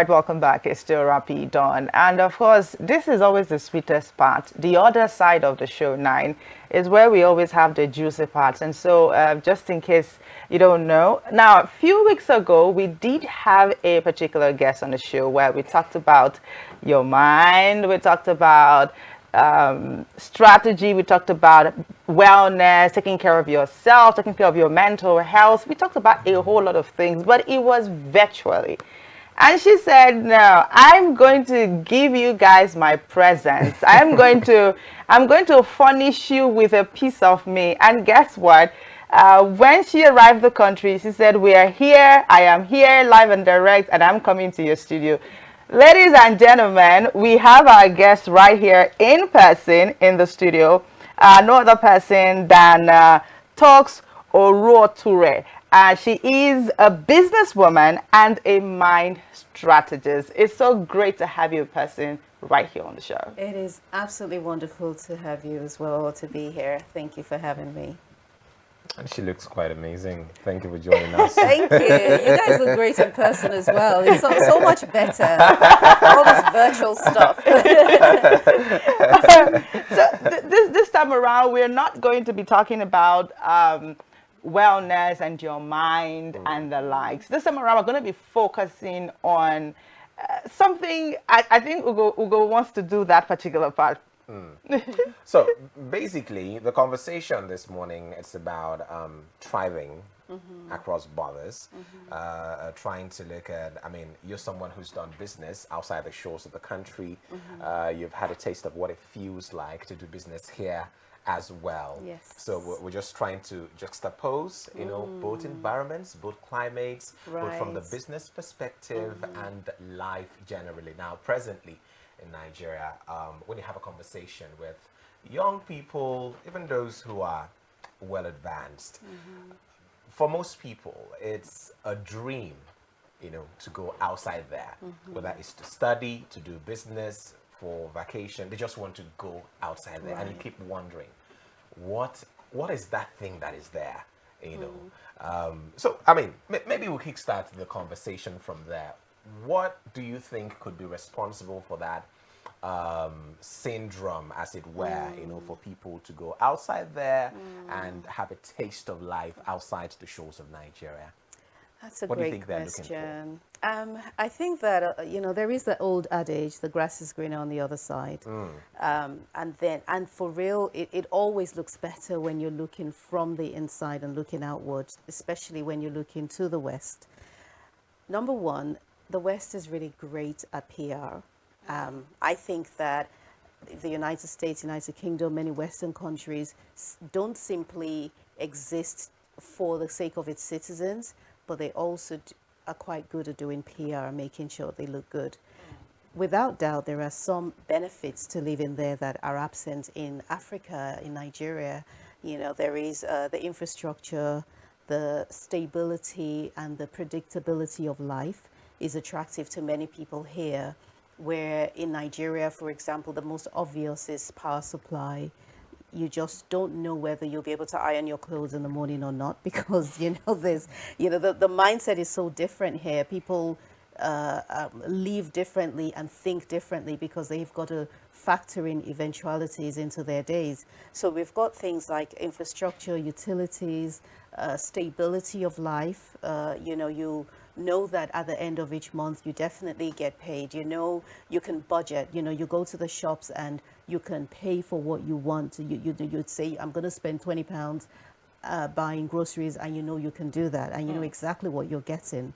Welcome back. It's still Rapi Dawn. And of course, this is always the sweetest part. The other side of the show, 9, is where we always have the juicy parts. And so, just in case you don't know, now, a few weeks ago, we did have a particular guest on the show where we talked about your mind, we talked about strategy, we talked about wellness, taking care of yourself, taking care of your mental health. We talked about a whole lot of things, but it was virtually. And she said, no, I'm going to give you guys my presents. I'm going to furnish you with a piece of me. And guess what? When she arrived the country, she said, we are here. I am here live and direct, and I'm coming to your studio. Ladies and gentlemen, we have our guest right here in person in the studio. No other person than Toks Aruoture. She is a businesswoman and a mind strategist. It's so great to have you in person right here on the show. It is absolutely wonderful to have you as well, to be here. Thank you for having me. And she looks quite amazing. Thank you for joining us. Thank you. You guys look great in person as well. It's so much better. All this virtual stuff. So this time around, we're not going to be talking about wellness and your mind and the likes. This time around, we're going to be focusing on something. I think Ugo wants to do that particular part. So basically, the conversation this morning is about thriving across borders, trying to look at, I mean, you're someone who's done business outside the shores of the country. You've had a taste of what it feels like to do business here as well. Yes. So we're just trying to juxtapose, you know, both environments, both climates, both from the business perspective and life generally. Now, presently in Nigeria, when you have a conversation with young people, even those who are well advanced, for most people, it's a dream, you know, to go outside there, whether it's to study, to do business, for vacation. They just want to go outside there, and you keep wondering, what is that thing that is there, you know? So, I mean, maybe we'll kickstart the conversation from there. What do you think could be responsible for that syndrome, as it were, you know, for people to go outside there and have a taste of life outside the shores of Nigeria? That's a What do you great think they're looking question. I think that, you know, there is the old adage, the grass is greener on the other side. And for real, it always looks better when you're looking from the inside and looking outwards, especially when you're looking to the West. Number one, the West is really great at PR. I think that the United States, United Kingdom, many Western countries don't simply exist for the sake of its citizens, but they also are quite good at doing PR, making sure they look good. Without doubt, there are some benefits to living there that are absent in Africa, in Nigeria. You know, there is the infrastructure, the stability and the predictability of life is attractive to many people here, where in Nigeria, for example, the most obvious is power supply. You just don't know whether you'll be able to iron your clothes in the morning or not, because, you know, there's, you know, the mindset is so different here. People live differently and think differently because they've got to factor in eventualities into their days. So we've got things like infrastructure, utilities, stability of life. You know, you know that at the end of each month you definitely get paid. You know, you can budget. You know, you go to the shops and you can pay for what you want. You'd say, I'm going to spend £20 buying groceries, and you know you can do that, and you know exactly what you're getting.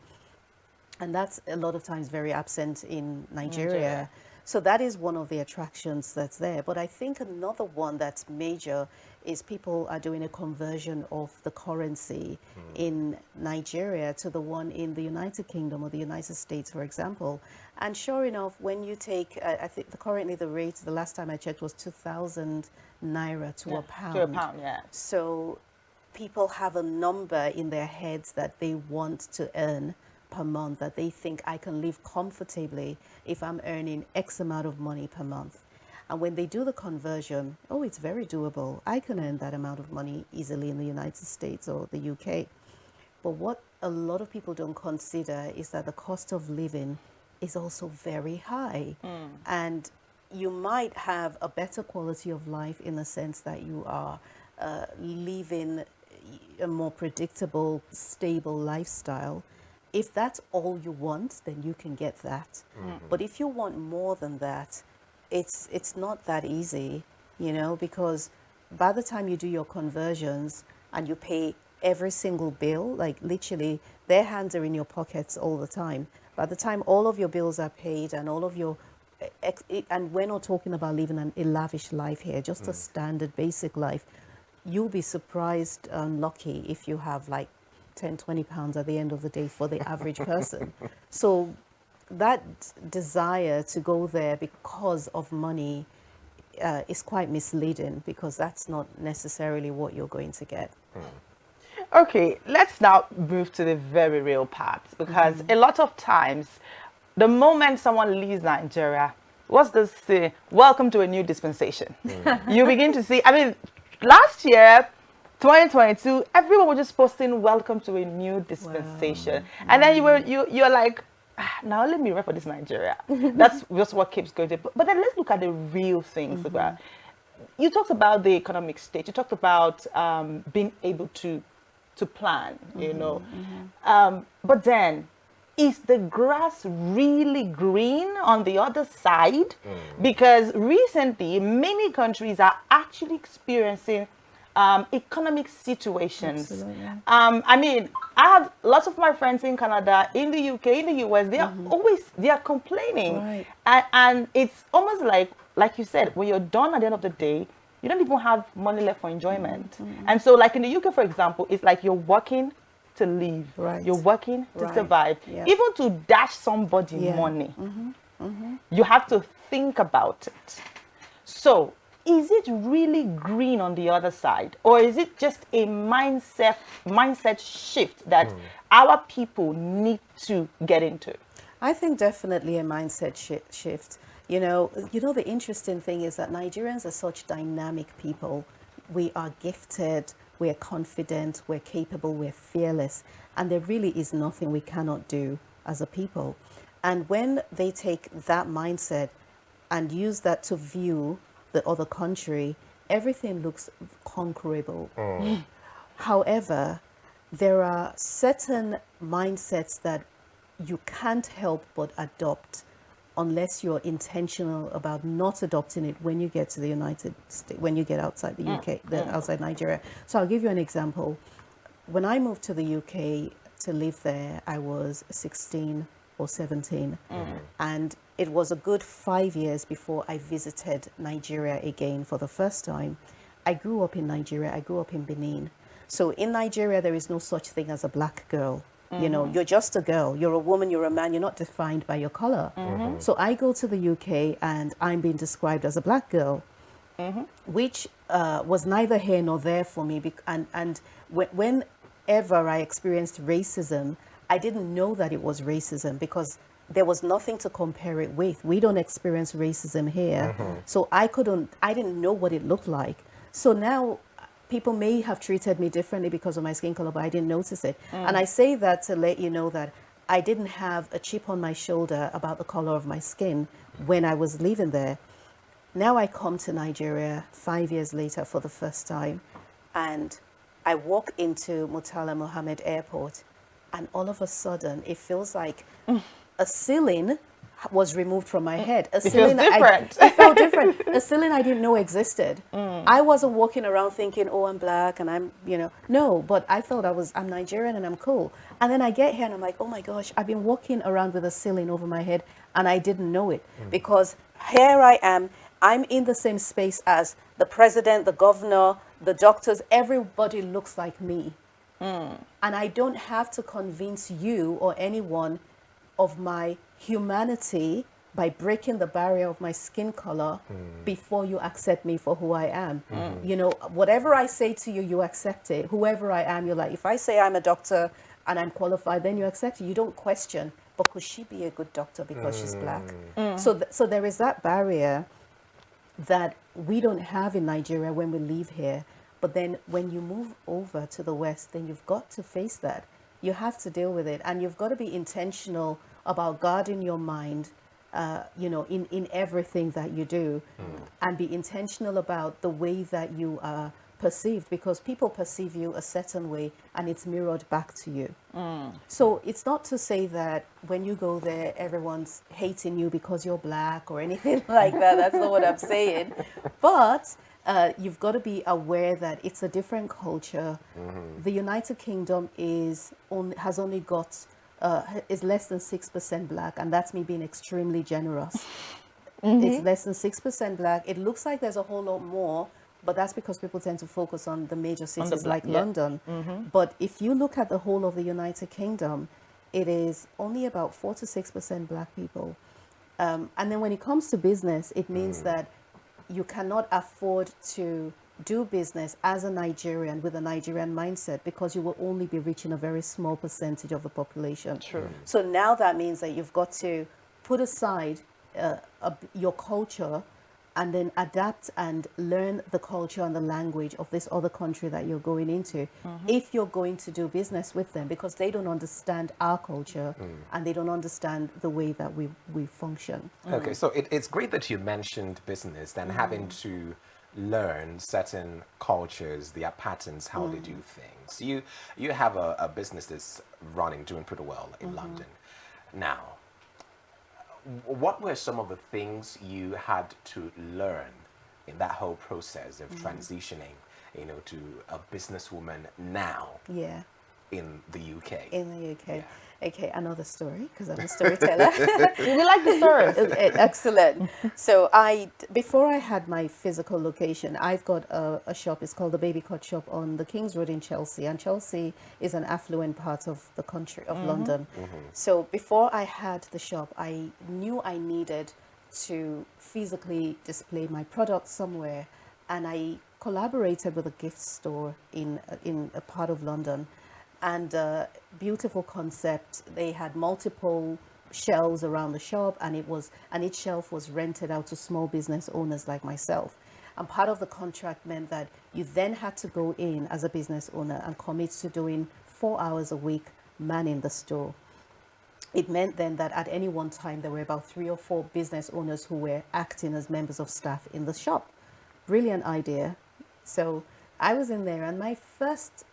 And that's a lot of times very absent in Nigeria. So that is one of the attractions that's there. But I think another one that's major is people are doing a conversion of the currency in Nigeria to the one in the United Kingdom or the United States, for example. And sure enough, when you take, I think currently the rate, the last time I checked, was 2,000 naira to a pound. To a pound, yeah. So people have a number in their heads that they want to earn per month, that they think I can live comfortably if I'm earning X amount of money per month. And when they do the conversion, oh, it's very doable. I can earn that amount of money easily in the United States or the UK. But what a lot of people don't consider is that the cost of living is also very high. And you might have a better quality of life in the sense that you are living a more predictable, stable lifestyle. If that's all you want, then you can get that. But if you want more than that, it's not that easy, you know, because by the time you do your conversions and you pay every single bill, like literally their hands are in your pockets all the time. By the time all of your bills are paid and all of your, and we're not talking about living a lavish life here, just a standard basic life, you'll be surprised and lucky if you have like 10-20 pounds at the end of the day for the average person. So that desire to go there because of money is quite misleading, because that's not necessarily what you're going to get. Okay, let's now move to the very real part, because a lot of times, the moment someone leaves Nigeria, what's this say? Welcome to a new dispensation. You begin to see, I mean, last year, 2022, everyone was just posting welcome to a new dispensation. Wow. And then you're like, now let me run for this Nigeria. That's just what keeps going. But then let's look at the real things about. You talked about the economic state. You talked about being able to plan, you know. But then, is the grass really green on the other side? Because recently, many countries are actually experiencing economic situations. I mean, I have lots of my friends in Canada, in the UK, in the US. They are they are complaining, and it's almost like you said, when you're done at the end of the day, you don't even have money left for enjoyment. And so, like in the UK, for example, it's like you're working to live, you're working to survive, even to dash somebody money. You have to think about it. So, is it really green on the other side, or is it just a mindset shift that our people need to get into? I think definitely a mindset shift. You know, the interesting thing is that Nigerians are such dynamic people. We are gifted, we're confident, we're capable, we're fearless, and there really is nothing we cannot do as a people. And when they take that mindset and use that to view the other country, everything looks conquerable. However, there are certain mindsets that you can't help but adopt unless you're intentional about not adopting it when you get to the United States, when you get outside the UK, outside Nigeria. So I'll give you an example. When I moved to the UK to live there, I was 16 or 17. And it was a good 5 years before I visited Nigeria again for the first time. I grew up in Nigeria. I grew up in Benin. So in Nigeria, there is no such thing as a black girl. You know, you're just a girl. You're a woman, you're a man. You're not defined by your color. So I go to the UK and I'm being described as a black girl, which was neither here nor there for me. And whenever I experienced racism, I didn't know that it was racism because there was nothing to compare it with. We don't experience racism here. So I didn't know what it looked like. So now people may have treated me differently because of my skin color, but I didn't notice it. And I say that to let you know that I didn't have a chip on my shoulder about the color of my skin when I was living there. Now I come to Nigeria 5 years later for the first time, and I walk into Murtala Mohammed Airport, and all of a sudden it feels like a ceiling was removed from my head. It feels different. It felt different. A ceiling I didn't know existed. I wasn't walking around thinking, oh, I'm black and I'm, no, but I felt I'm Nigerian and I'm cool. And then I get here and I'm like, oh my gosh, I've been walking around with a ceiling over my head and I didn't know it because here I am. I'm in the same space as the president, the governor, the doctors. Everybody looks like me. And I don't have to convince you or anyone of my humanity by breaking the barrier of my skin color before you accept me for who I am. Whatever I say to you, you accept it. Whoever I am, you're like, if I say I'm a doctor and I'm qualified, then you accept it. You don't question, but could she be a good doctor because she's black? So there is that barrier that we don't have in Nigeria when we leave here. But then when you move over to the West, then you've got to face that. You have to deal with it, and you've got to be intentional about guarding your mind, in everything that you do, and be intentional about the way that you are perceived, because people perceive you a certain way and it's mirrored back to you. So it's not to say that when you go there, everyone's hating you because you're black or anything like that. That's not what I'm saying. But you've got to be aware that it's a different culture. The United Kingdom has only got is less than 6% black, and that's me being extremely generous. It's less than 6% black. It looks like there's a whole lot more, but that's because people tend to focus on the major cities like London. But if you look at the whole of the United Kingdom, it is only about 4 to 6% black people. And then when it comes to business, it means that you cannot afford to do business as a Nigerian with a Nigerian mindset, because you will only be reaching a very small percentage of the population. True. So now that means that you've got to put aside your culture and then adapt and learn the culture and the language of this other country that you're going into, if you're going to do business with them, because they don't understand our culture and they don't understand the way that we function. Okay, so it's great that you mentioned business and having to learn certain cultures, their patterns, how they do things. You have a business that's doing pretty well in London. Now, what were some of the things you had to learn in that whole process of transitioning, to a businesswoman now Yeah. in the UK? In the UK. Yeah. Okay, another story, because I'm a storyteller. We like the stories. Excellent. So before I had my physical location, I've got a shop. It's called the Baby Cut Shop on the King's Road in Chelsea. And Chelsea is an affluent part of the country, of London. So before I had the shop, I knew I needed to physically display my product somewhere. And I collaborated with a gift store in a part of London. And beautiful concept. They had multiple shelves around the shop, and each shelf was rented out to small business owners like myself. And part of the contract meant that you then had to go in as a business owner and commit to doing 4 hours a week manning the store. It meant then that at any one time there were about 3 or 4 business owners who were acting as members of staff in the shop. Brilliant idea. So I was in there, and my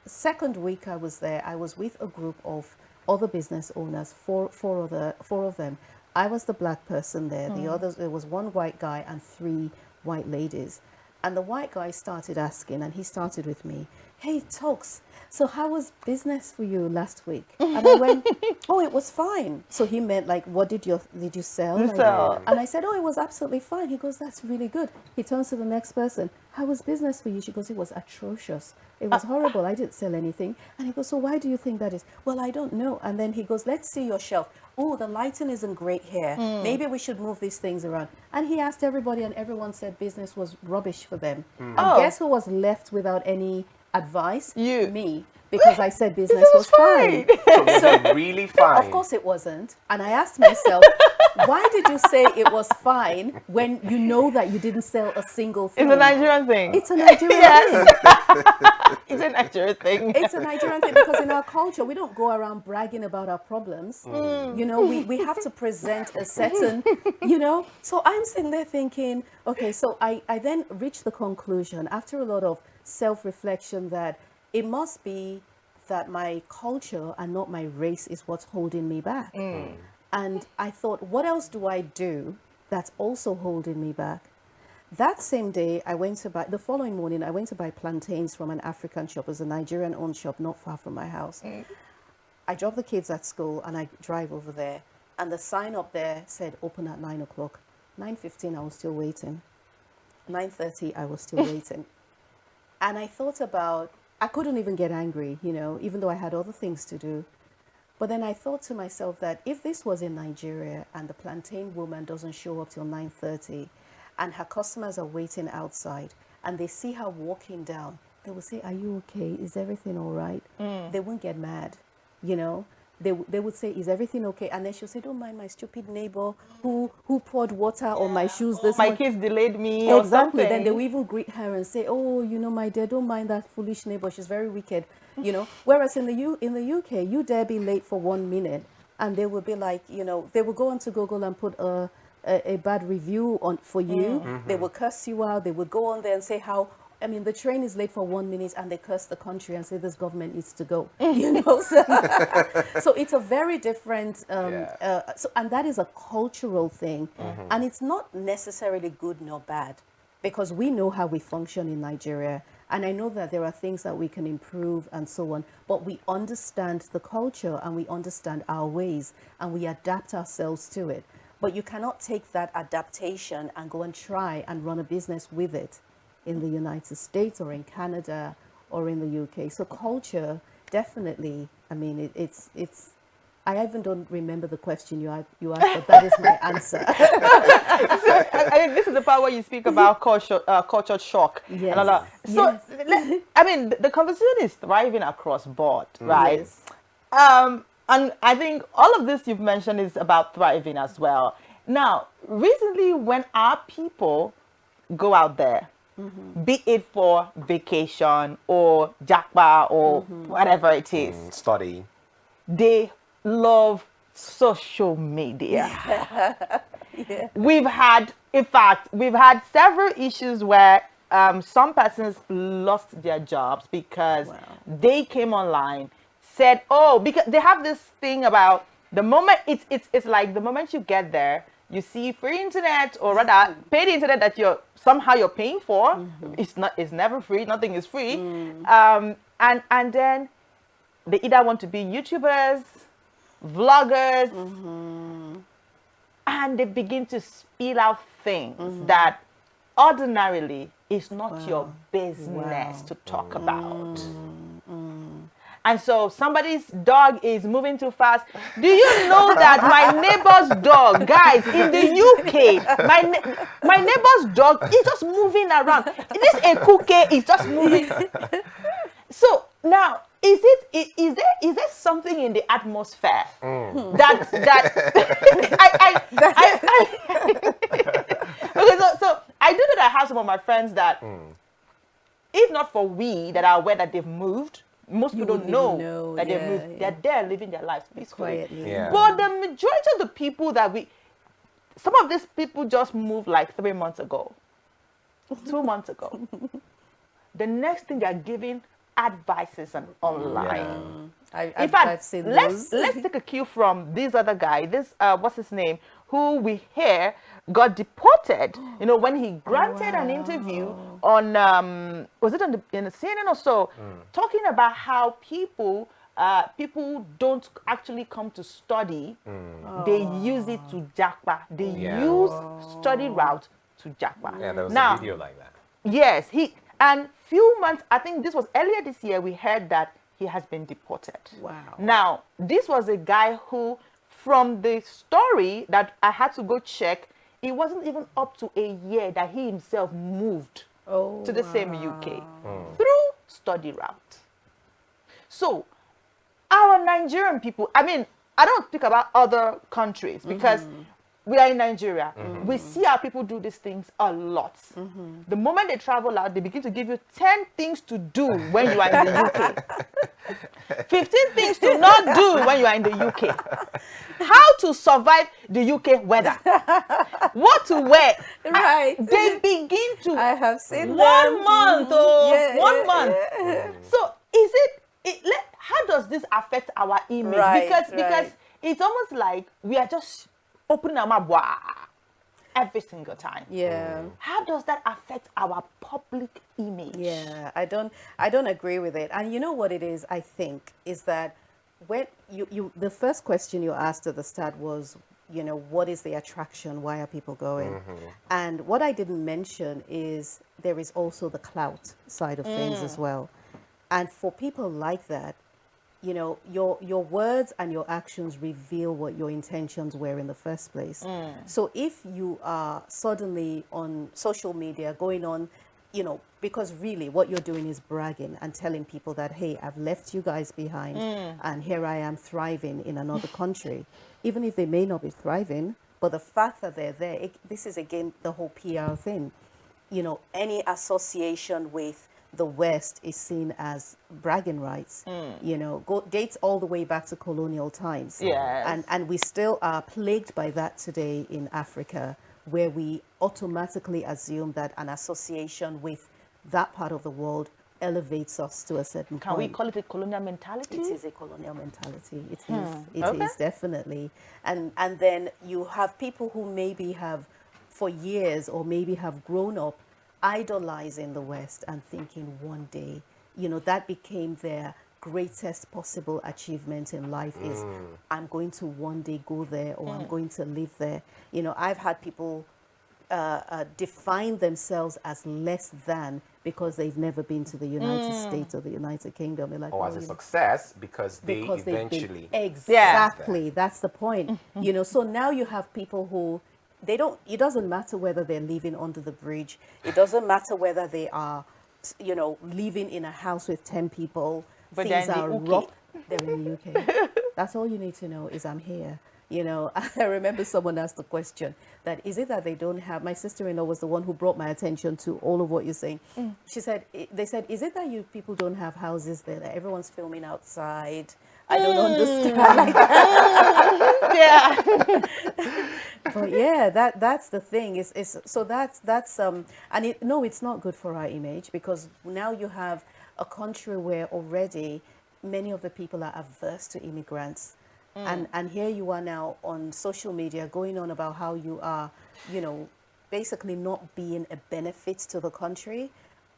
second week I was there, I was with a group of other business owners, four of them. I was the black person there. The others, there was 1 white guy and 3 white ladies. And the white guy started asking, and he started with me, "Hey, Toks, so how was business for you last week?" And I went, "Oh, it was fine." So he meant like, "What did you sell?" And I said, "Oh, it was absolutely fine." He goes, "That's really good." He turns to the next person, "How was business for you?" She goes, "It was atrocious. It was horrible. I didn't sell anything." And he goes, "So why do you think that is?" "Well, I don't know." And then he goes, "Let's see your shelf. Oh, the lighting isn't great here. Maybe we should move these things around." And he asked everybody, and everyone said business was rubbish for them. And guess who was left without any advice? You. Me. Because I said business was fine. So really fine. Of course it wasn't. And I asked myself, why did you say it was fine when you know that you didn't sell a single thing? It's a Nigerian thing. It's a Nigerian thing. It's a Nigerian thing. It's a Nigerian thing, because in our culture, we don't go around bragging about our problems. We have to present a certain, So I'm sitting there thinking, okay, so I then reached the conclusion after a lot of self-reflection that it must be that my culture and not my race is what's holding me back. And I thought, what else do I do that's also holding me back? That same day, the following morning, I went to buy plantains from an African shop. It was a Nigerian-owned shop not far from my house. I drop the kids at school and I drive over there. And the sign up there said open at 9 o'clock. 9:15, I was still waiting. 9:30, I was still waiting. And I thought about, I couldn't even get angry, even though I had other things to do. But then I thought to myself that if this was in Nigeria and the plantain woman doesn't show up till 9:30 and her customers are waiting outside and they see her walking down, they will say, "Are you okay? Is everything all right?" They won't get mad, They would say, "Is everything okay?" And then she'll say, "Don't mind my stupid neighbor who poured water on my shoes this My morning. kids delayed me." Exactly. Or something. Then they will even greet her and say, "Oh, my dear, don't mind that foolish neighbor. She's very wicked." Whereas in the UK, you dare be late for 1 minute, and they would be like, they would go onto Google and put a bad review on for you. They would curse you out. They would go on there and say how, I mean, the train is late for 1 minute, and they curse the country and say this government needs to go. So it's a very different. And that is a cultural thing, and it's not necessarily good nor bad, because we know how we function in Nigeria, and I know that there are things that we can improve and so on. But we understand the culture, and we understand our ways, and we adapt ourselves to it. But you cannot take that adaptation and go and try and run a business with it in the United States or in Canada or in the UK. So culture, definitely, I mean, it's I even don't remember the question you asked, but that is my answer. I think this is the part where you speak about culture shock. Yes. And all that. So, I mean, the conversation is thriving across board, right? Yes. And I think all of this you've mentioned is about thriving as well. Now, recently, when our people go out there, be it for vacation or japa or whatever it is, Study. they love social media. We've had several issues where some persons lost their jobs because they came online, said, oh, because they have this thing about the moment it's like the moment you get there, you see free internet, or rather paid internet that you're paying for. It's never free. Nothing is free. And then they either want to be YouTubers, vloggers, and they begin to spill out things that ordinarily is not your business to talk about. And so somebody's dog is moving too fast. Do you know that my neighbor's dog, guys, in the UK, my neighbor's dog is just moving around. This Ekuke is just moving. So now, is there something in the atmosphere that okay, so I do know that I have some of my friends that, if not for we that are aware that they've moved, most people don't know that they've moved. They're there living their lives peacefully. But the majority of the people some of these people just moved like 3 months ago, 2 months ago. The next thing they're giving advices and online. In fact, I've seen let's those. take a cue from this other guy. This what's his name? Who we hear got deported. You know, when he granted an interview on was it in the CNN or so, talking about how people don't actually come to study. They use it to japa. They use study route to japa. Yeah, there was now, a video like that. Yes, and few months, I think this was earlier this year, we heard that he has been deported. Wow. Now, this was a guy who, from the story that I had to go check, it wasn't even up to a year that he himself moved to the same UK through study route. So, our Nigerian people, I mean, I don't think about other countries because we are in Nigeria. We see our people do these things a lot. The moment they travel out, they begin to give you 10 things to do when you are in the UK. 15 things to not do when you are in the UK. How to survive the UK weather. What to wear. Right. They begin to. I have seen 1 month. Yeah, 1 month. yeah. So how does this affect our image? Right, Because it's almost like we are just opening our mouth every single time. Yeah. How does that affect our public image? Yeah, I don't agree with it. And you know what it is, I think, is that when the first question you asked at the start was, what is the attraction? Why are people going? And what I didn't mention is there is also the clout side of things as well. And for people like that, your words and your actions reveal what your intentions were in the first place. So if you are suddenly on social media going on, because really what you're doing is bragging and telling people that, hey, I've left you guys behind and here I am thriving in another country, even if they may not be thriving, but the fact that they're there, this is again the whole PR thing. Any association with the West is seen as bragging rights, you know, dates all the way back to colonial times. Yes. And we still are plagued by that today in Africa, where we automatically assume that an association with that part of the world elevates us to a certain Can we point. call it a colonial mentality? It is a colonial mentality. It is. It Okay. is definitely. And then you have people who maybe have, for years, or maybe have grown up idolizing the West and thinking one day, you know, that became their greatest possible achievement in life is I'm going to one day go there, or I'm going to live there. You know, I've had people define themselves as less than because they've never been to the United States or the United Kingdom. They're like, Or as "Oh, a you know, success because they because they've been eventually exactly, that's the point. You know, so now you have people who they don't, it doesn't matter whether they're living under the bridge, it doesn't matter whether they are, you know, living in a house with 10 people, But things they're in are the UK. rough. They're in the UK. That's all you need to know is I'm here. You know, I remember someone asked the question that, is it that they don't have, my sister-in-law was the one who brought my attention to all of what you're saying. She said, they said, is it that you people don't have houses there, that everyone's filming outside? I don't understand. Yeah. But yeah, that's the thing. Is so that's and it, no, it's not good for our image, because now you have a country where already many of the people are averse to immigrants. And here you are now on social media going on about how you are, you know, basically not being a benefit to the country.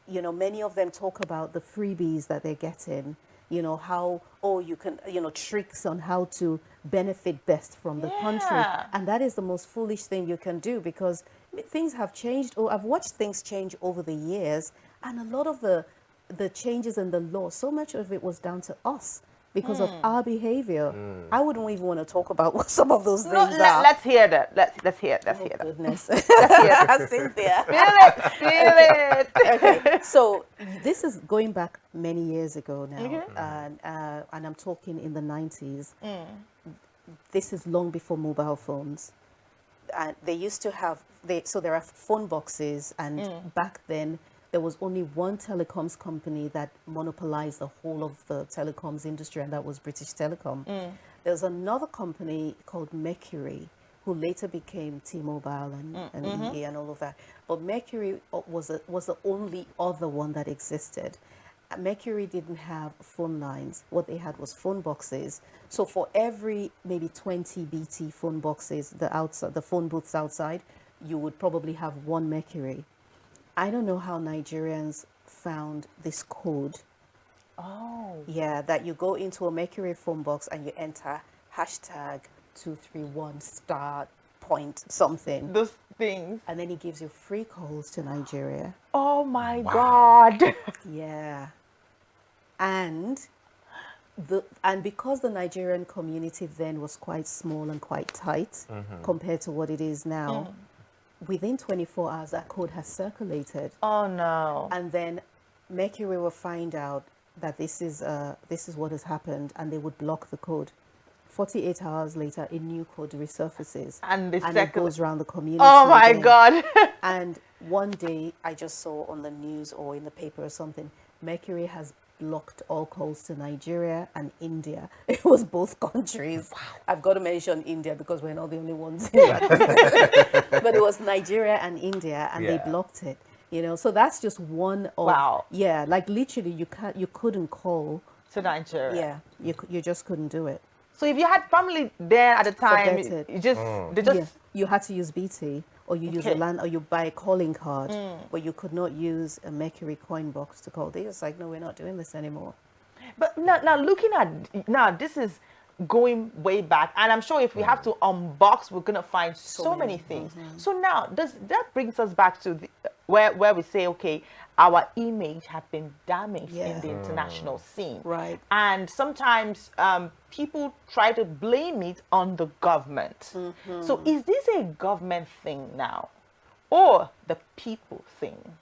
You know, many of them talk about the freebies that they're getting, you know, how, oh, you can, you know, tricks on how to benefit best from the country. Yeah. And that is the most foolish thing you can do, because things have changed. Or I've watched things change over the years, and a lot of the changes in the law, so much of it was down to us because of our behavior. I wouldn't even want to talk about what some of those No, things are. let's hear that. Let's hear Oh, that. goodness. Let's hear Cynthia. Feel it. Okay, so this is going back many years ago now, and I'm talking in the 90s. This is long before mobile phones. And they used to have, so there are phone boxes, and back then there was only one telecoms company that monopolized the whole of the telecoms industry, and that was British Telecom. There's another company called Mercury, who later became T-Mobile and EA and all of that. But Mercury was the only other one that existed. Mercury didn't have phone lines. What they had was phone boxes. So for every maybe 20 BT phone boxes, the phone booths outside, you would probably have one Mercury. I don't know how Nigerians found this code. Oh. Yeah, that you go into a Mercury phone box and you enter hashtag 231 star point something. Those things. And then it gives you free calls to Nigeria. Oh my God. Yeah. And because the Nigerian community then was quite small and quite tight compared to what it is now, within 24 hours that code has circulated. Oh no. And then Mercury will find out that this is what has happened, and they would block the code. 48 hours later, a new code resurfaces, And the it second. goes around the community. Oh my again. God. And one day, I just saw on the news or in the paper or something, Mercury has blocked all calls to Nigeria and India. It was both countries. Wow. I've got to mention India because we're not the only ones in that. But it was Nigeria and India, and they blocked it. You know, so that's just one of Wow. Yeah, like literally, you couldn't call. To Nigeria. Yeah, you just couldn't do it. So if you had family there at the time, Forget it. you just they just Yeah, you had to use BT, or you use a Okay. land, or you buy a calling card, but you could not use a Mercury coin box to call. They just like, no, we're not doing this anymore. But now looking at now, this is going way back, and I'm sure if we have to unbox, we're gonna find so many things. So now that brings us back to where we say, okay, our image has been damaged in the international scene, Right. And sometimes people try to blame it on the government. So is this a government thing now, or the people thing?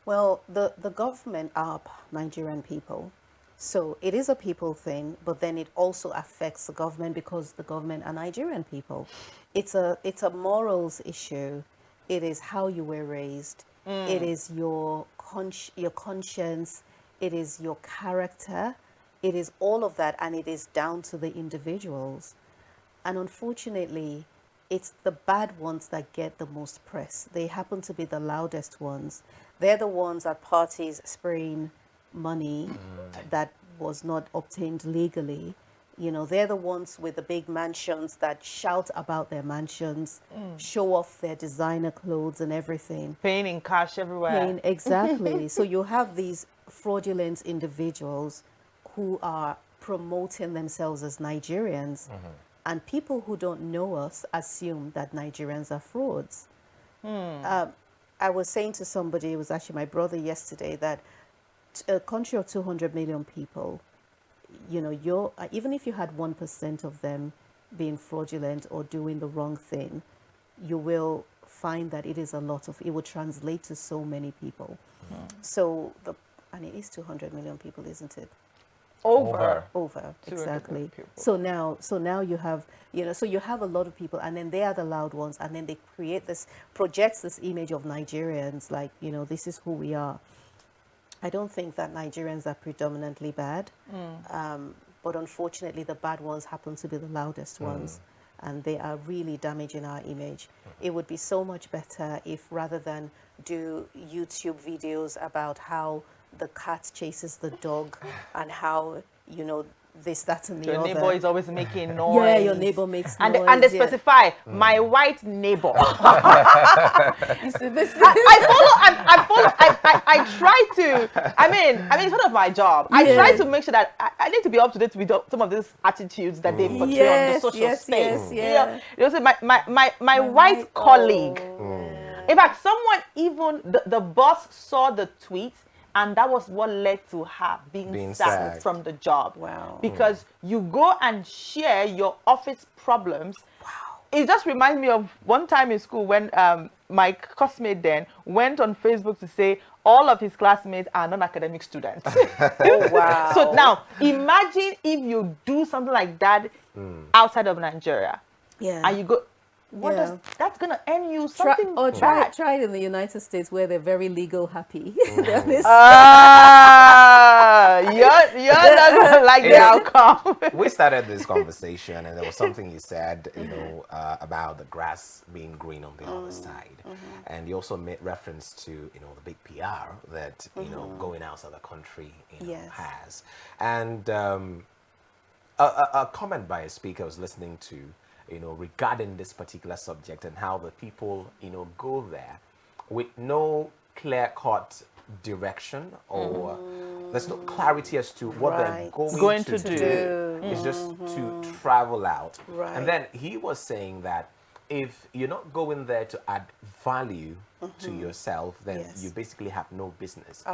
Well, the government are Nigerian people. So it is a people thing, but then it also affects the government because the government are Nigerian people. It's a morals issue. It is how you were raised. It is your your conscience, it is your character, it is all of that, and it is down to the individuals. And unfortunately, it's the bad ones that get the most press. They happen to be the loudest ones. They're the ones at parties spraying money that was not obtained legally. You know, they're the ones with the big mansions that shout about their mansions, show off their designer clothes and everything. Paying in cash everywhere. Exactly. So you have these fraudulent individuals who are promoting themselves as Nigerians. And people who don't know us assume that Nigerians are frauds. I was saying to somebody, it was actually my brother yesterday, that a country of 200 million people, you know, even if you had 1% of them being fraudulent or doing the wrong thing, you will find that it is a lot of, it will translate to so many people. So, and it is 200 million people, isn't it? Over. Exactly. So now you have, you know, so you have a lot of people, and then they are the loud ones, and then they projects this image of Nigerians, like, you know, this is who we are. I don't think that Nigerians are predominantly bad, but unfortunately the bad ones happen to be the loudest ones, and they are really damaging our image. It would be so much better if, rather than do YouTube videos about how the cat chases the dog and how, you know, this, that, and the Your other. neighbor is always making noise. Yeah, your neighbor makes noise. And they specify, my white neighbor. You see, this I try to, I mean, it's part of my job. I try to make sure that I need to be up to date with some of these attitudes that they portray on the social space. Yeah. You know, my white colleague. In fact, someone even, the boss saw the tweet, and that was what led to her being sacked from the job. Wow. Because you go and share your office problems. Wow. It just reminds me of one time in school when my classmate then went on Facebook to say all of his classmates are non-academic students. Oh, wow. So now, imagine if you do something like that outside of Nigeria. Yeah. And you go, that's going to earn you something bad. Try it in the United States, where they're very legal happy. You're not going to like the outcome. We started this conversation, and there was something you said, you know, about the grass being green on the other side. And you also made reference to, you know, the big PR that, you know, going outside the country, you know, has. And a comment by a speaker I was listening to, you know, regarding this particular subject, and how the people, you know, go there with no clear-cut direction, or there's no clarity as to what they're going to do. It's just to travel out. Right. And then he was saying that if you're not going there to add value to yourself, then you basically have no business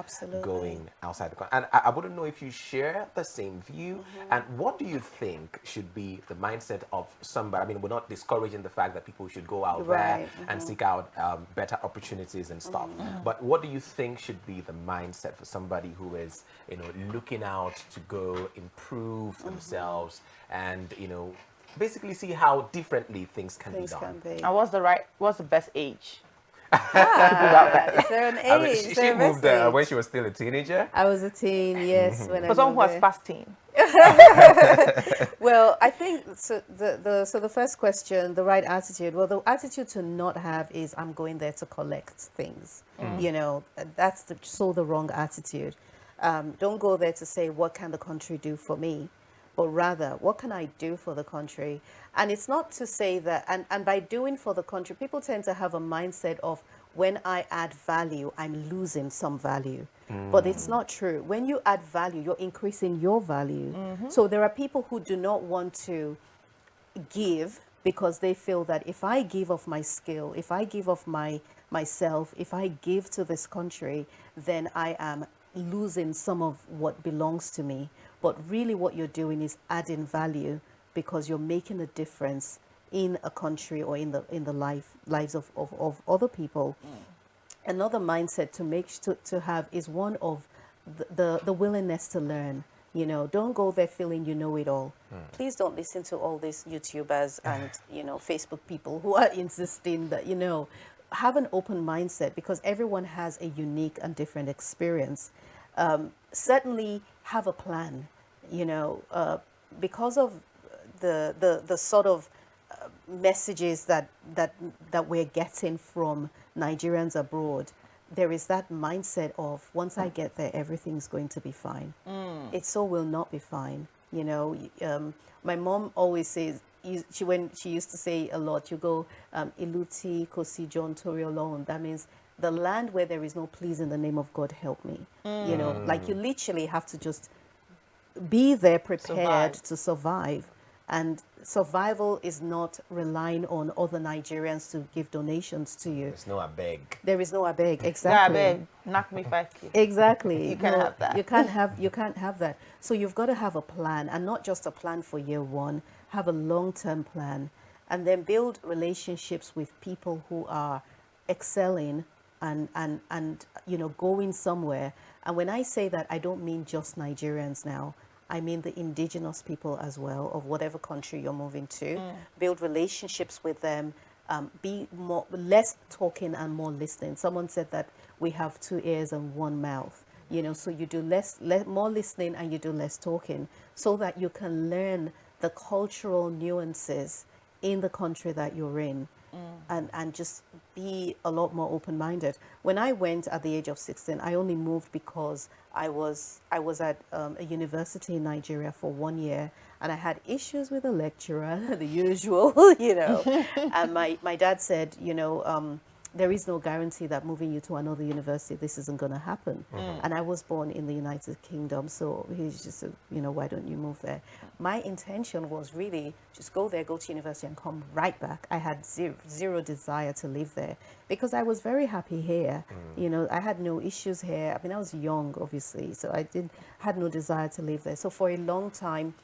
going outside the country. And I wouldn't know if you share the same view. And what do you think should be the mindset of somebody? I mean, we're not discouraging the fact that people should go out there and seek out better opportunities and stuff. But what do you think should be the mindset for somebody who is, you know, looking out to go improve themselves and, you know, basically see how differently things can be done? And what's the best age? Is there an age? I mean, she moved when she was still a teenager. I was a teen, yes. When For someone who has passed teen. Well, I think so. The first question, the right attitude. Well, the attitude to not have is, I'm going there to collect things. You know, that's the wrong attitude. Don't go there to say, what can the country do for me? But rather, what can I do for the country? And it's not to say that, and by doing for the country, people tend to have a mindset of, when I add value, I'm losing some value. But it's not true. When you add value, you're increasing your value. So there are people who do not want to give because they feel that if I give of my skill, if I give of myself, if I give to this country, then I am losing some of what belongs to me. But really what you're doing is adding value, because you're making a difference in a country or in the lives of other people. Another mindset to have is one of the willingness to learn. You know, don't go there feeling you know it all. Please don't listen to all these YouTubers and, you know, Facebook people who are insisting that, you know, have an open mindset, because everyone has a unique and different experience. Certainly have a plan, because of the sort of messages that we're getting from Nigerians abroad. There is that mindset of, once I get there, everything's going to be fine. It so will not be fine. My mom always says, when she used to say a lot, you go, Iluti Kosi John Tori alone. That means the land where there is no please in the name of God help me. Like you literally have to just be there prepared to survive. And survival is not relying on other Nigerians to give donations to you. There's no abeg. There is no abeg, exactly. Yeah, babe, knock me 5K. Exactly. You can't have that. You can't have that. So you've got to have a plan, and not just a plan for year one. Have a long-term plan, and then build relationships with people who are excelling and going somewhere. And when I say that, I don't mean just Nigerians now. I mean the indigenous people as well, of whatever country you're moving to. Build relationships with them. Be less talking and more listening. Someone said that we have 2 ears and 1 mouth. So you do more listening and you do less talking, so that you can learn the cultural nuances in the country that you're in, and just be a lot more open-minded. When I went at the age of 16, I only moved because I was at a university in Nigeria for 1 year, and I had issues with a lecturer, the usual, And my dad said, there is no guarantee that moving you to another university, this isn't going to happen. And I was born in the United Kingdom, so he's just said, why don't you move there? My intention was really just go there, go to university, and come right back. I had zero desire to live there, because I was very happy here. I had no issues here. I mean, I was young, obviously, so I had no desire to live there. So for a long time,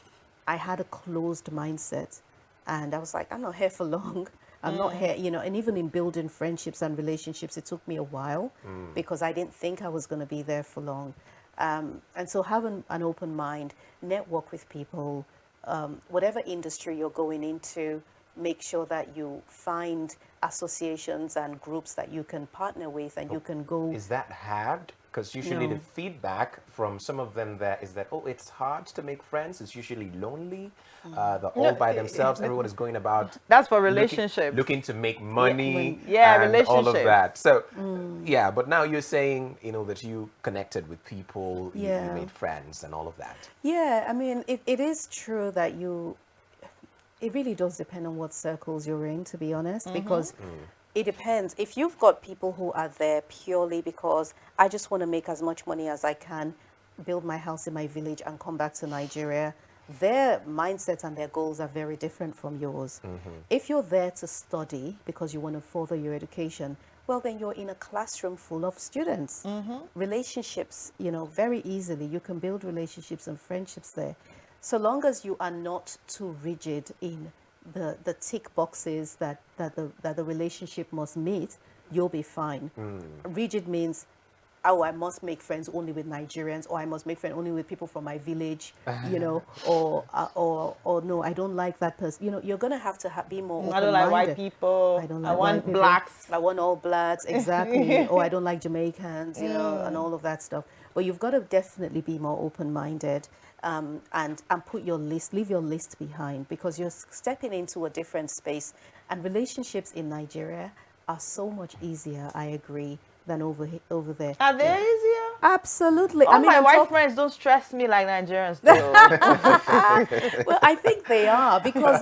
I had a closed mindset, and I was like, I'm not here for long. I'm not here, and even in building friendships and relationships, it took me a while, because I didn't think I was going to be there for long. And so have an open mind, network with people, whatever industry you're going into, make sure that you find associations and groups that you can partner with, and you can go. Is that hard? Because usually the feedback from some of them there is that, it's hard to make friends. It's usually lonely. They're all by themselves. Everyone is going about. That's for relationships. Looking to make money. And all of that. So, but now you're saying, that you connected with people, you made friends and all of that. Yeah, I mean, it is true that it really does depend on what circles you're in, to be honest, because it depends. If you've got people who are there purely because I just want to make as much money as I can, build my house in my village and come back to Nigeria, their mindset and their goals are very different from yours. If you're there to study because you want to further your education, well, then you're in a classroom full of students. Relationships, very easily, you can build relationships and friendships there. So long as you are not too rigid in the tick boxes that the relationship must meet, you'll be fine. Rigid means, I must make friends only with Nigerians, or I must make friends only with people from my village, or no, I don't like that person. You're gonna have to be more open-minded. I don't like white people. I want blacks. I want all blacks, exactly. Or I don't like Jamaicans, and all of that stuff. But you've got to definitely be more open-minded. And leave your list behind, because you're stepping into a different space, and relationships in Nigeria are so much easier, I agree, than over there. Are they easier? Absolutely. All my white friends don't stress me like Nigerians do. Well, I think they are, because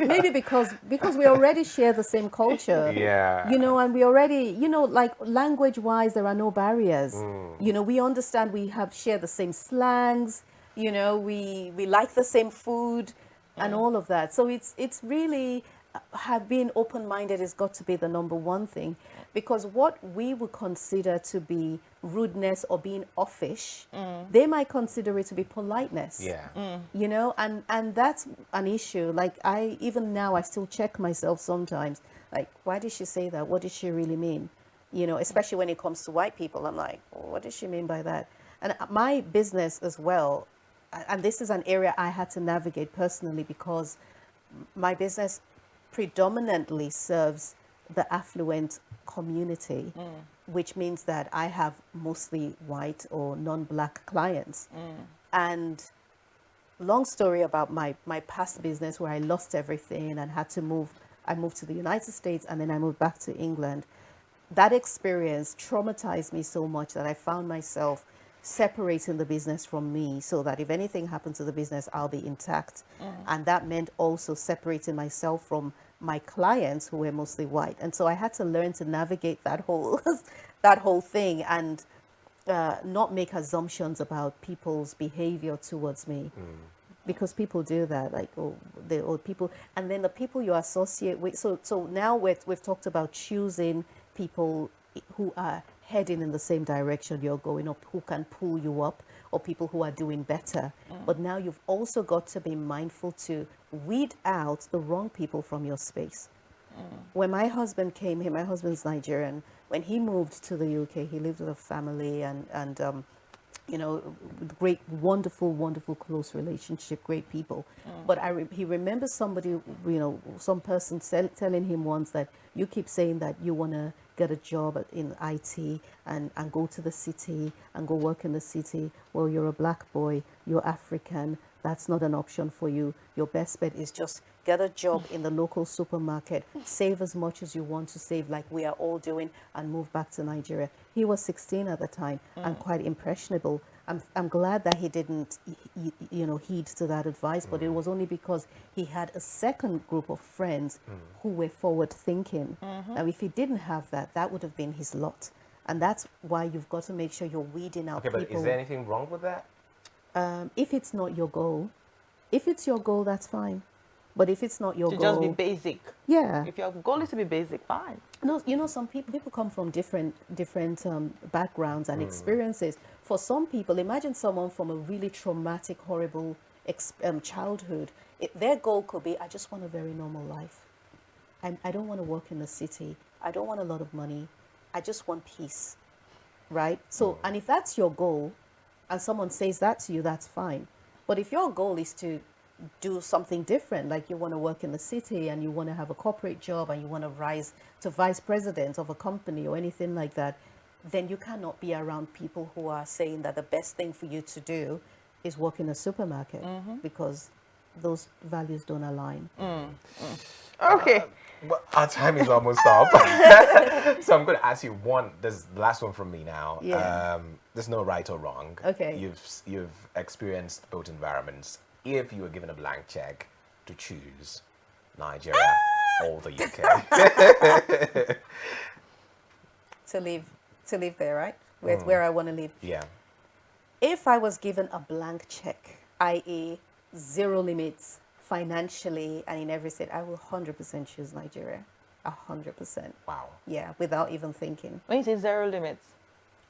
we already share the same culture. Yeah. And we already, like language-wise, there are no barriers. We understand, we share the same slangs. We like the same food and all of that. So it's really being open-minded has got to be the number one thing, because what we would consider to be rudeness or being offish, they might consider it to be politeness. Yeah. And that's an issue. Like even now I still check myself sometimes. Like, why did she say that? What did she really mean? Especially when it comes to white people, I'm like, what does she mean by that? And my business as well. And this is an area I had to navigate personally, because my business predominantly serves the affluent community, which means that I have mostly white or non-black clients. And long story about my past business where I lost everything and had to move. I moved to the United States and then I moved back to England. That experience traumatized me so much that I found myself separating the business from me so that if anything happened to the business, I'll be intact. And that meant also separating myself from my clients who were mostly white. And so I had to learn to navigate that whole that whole thing and not make assumptions about people's behavior towards me. Because people do that, like, people, and then the people you associate with. So now we've talked about choosing people who are heading in the same direction you're going up, who can pull you up, or people who are doing better. But now you've also got to be mindful to weed out the wrong people from your space. When my husband came here, my husband's Nigerian. When he moved to the UK, he lived with a family and great, wonderful, wonderful, close relationship, great people. But he remembers somebody, some person telling him once that you keep saying that you want to get a job in IT and go to the city and go work in the city. Well, you're a black boy, you're African, that's not an option for you. Your best bet is just get a job in the local supermarket, save as much as you want to save, like we are all doing, and move back to Nigeria. He was 16 at the time and quite impressionable. I'm glad that he didn't, heed to that advice, but it was only because he had a second group of friends who were forward thinking. Now, if he didn't have that, that would have been his lot. And that's why you've got to make sure you're weeding out people. Okay, but is there anything wrong with that? If it's not your goal, if it's your goal, that's fine. But if it's not your goal, just be basic. Yeah. If your goal is to be basic, fine. No, some people come from different backgrounds and experiences. For some people, imagine someone from a really traumatic, horrible childhood. Their goal could be, I just want a very normal life. I don't want to work in the city. I don't want a lot of money. I just want peace, right? So, and if that's your goal, and someone says that to you, that's fine. But if your goal is to do something different, like you want to work in the city and you want to have a corporate job and you want to rise to vice president of a company or anything like that, then you cannot be around people who are saying that the best thing for you to do is work in a supermarket because those values don't align. Okay. Well, our time is almost up. So I'm going to ask you this is the last one from me now. Yeah. There's no right or wrong. Okay. You've experienced both environments. If you were given a blank check to choose Nigeria or the UK. To live there, right? Where I want to live. Yeah. If I was given a blank check, i.e. zero limits financially and in everything, I will 100% choose Nigeria. 100%. Wow. Yeah, without even thinking. When you say zero limits?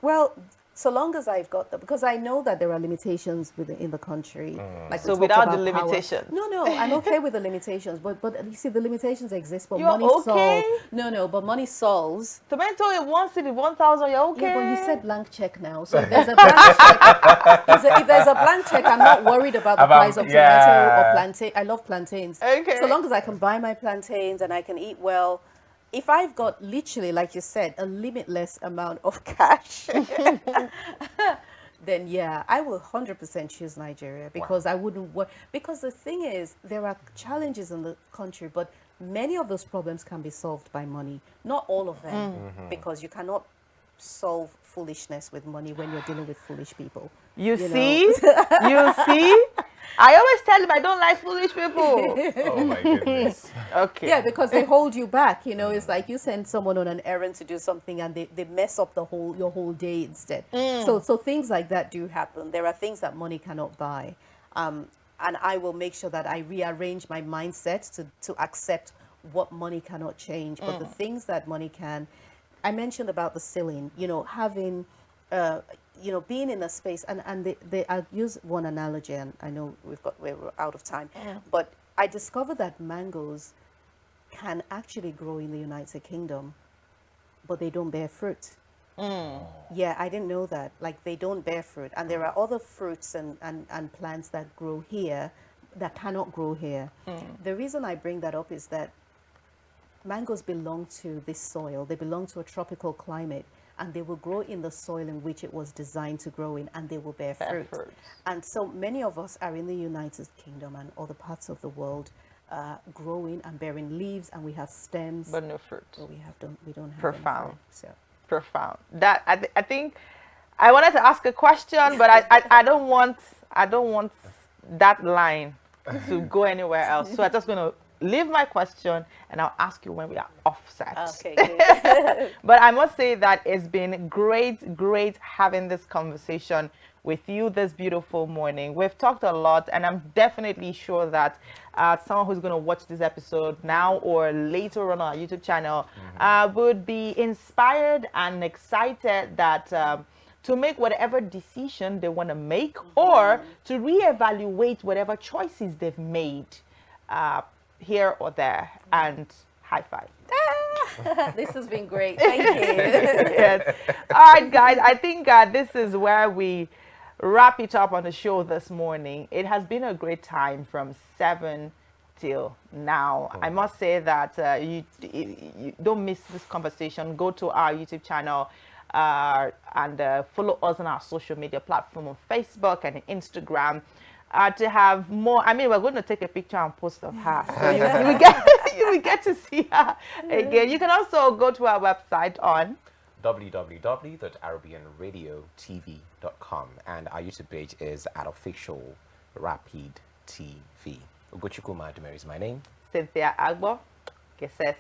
Well, so long as I've got that, because I know that there are limitations in the country. Like So without the limitations? No, I'm okay with the limitations, but you see, the limitations exist, but You're money okay? solves. But money solves. Tomato in one city, 1,000, you're okay? Yeah, but you said blank check now. So if there's a blank check, if there's a blank check, I'm not worried about the price of tomato or plantain. I love plantains. Okay. So long as I can buy my plantains and I can eat well. If I've got literally, like you said, a limitless amount of cash, then yeah, I will 100% choose Nigeria because I wouldn't work. Because the thing is, there are challenges in the country, but many of those problems can be solved by money. Not all of them, because you cannot solve foolishness with money when you're dealing with foolish people. You see? You see? I always tell him I don't like foolish people. Oh my goodness. Okay. Yeah, because they hold you back. It's like you send someone on an errand to do something and they mess up your whole day instead. So things like that do happen. There are things that money cannot buy. And I will make sure that I rearrange my mindset to accept what money cannot change. But the things that money can, I mentioned about the ceiling, having, being in a space, and I'll use one analogy, and I know we're out of time, but I discovered that mangoes can actually grow in the United Kingdom, but they don't bear fruit. Yeah, I didn't know that. Like, they don't bear fruit. And there are other fruits and plants that grow here that cannot grow here. The reason I bring that up is that mangoes belong to this soil. They belong to a tropical climate, and they will grow in the soil in which it was designed to grow in, and they will bear fruit. And so many of us are in the United Kingdom and other parts of the world, growing and bearing leaves, and we have stems, but no fruit. but we don't have Profound. any fruit, so. Profound. That I think I wanted to ask a question, but I don't want that line to go anywhere else. So I'm just going to leave my question and I'll ask you when we are offset. Okay, good. But I must say that it's been great having this conversation with you this beautiful morning. We've talked a lot, and I'm definitely sure that someone who's going to watch this episode now or later on our YouTube channel would be inspired and excited that to make whatever decision they want to make, or to reevaluate whatever choices they've made here or there. And high five. This has been great. Thank you. Yes. All right, guys. I think this is where we wrap it up on the show this morning. It has been a great time from 7 till now. I must say that you don't miss this conversation. Go to our YouTube channel and follow us on our social media platform on Facebook and Instagram to have more. I mean, we're going to take a picture and post of her, so you will get to see her again. You can also go to our website on www.arabianradiotv.com, and our YouTube page is @official Rapid TV. Ugochukwu Madumeri is my name. Cynthia Agbo. Que ses.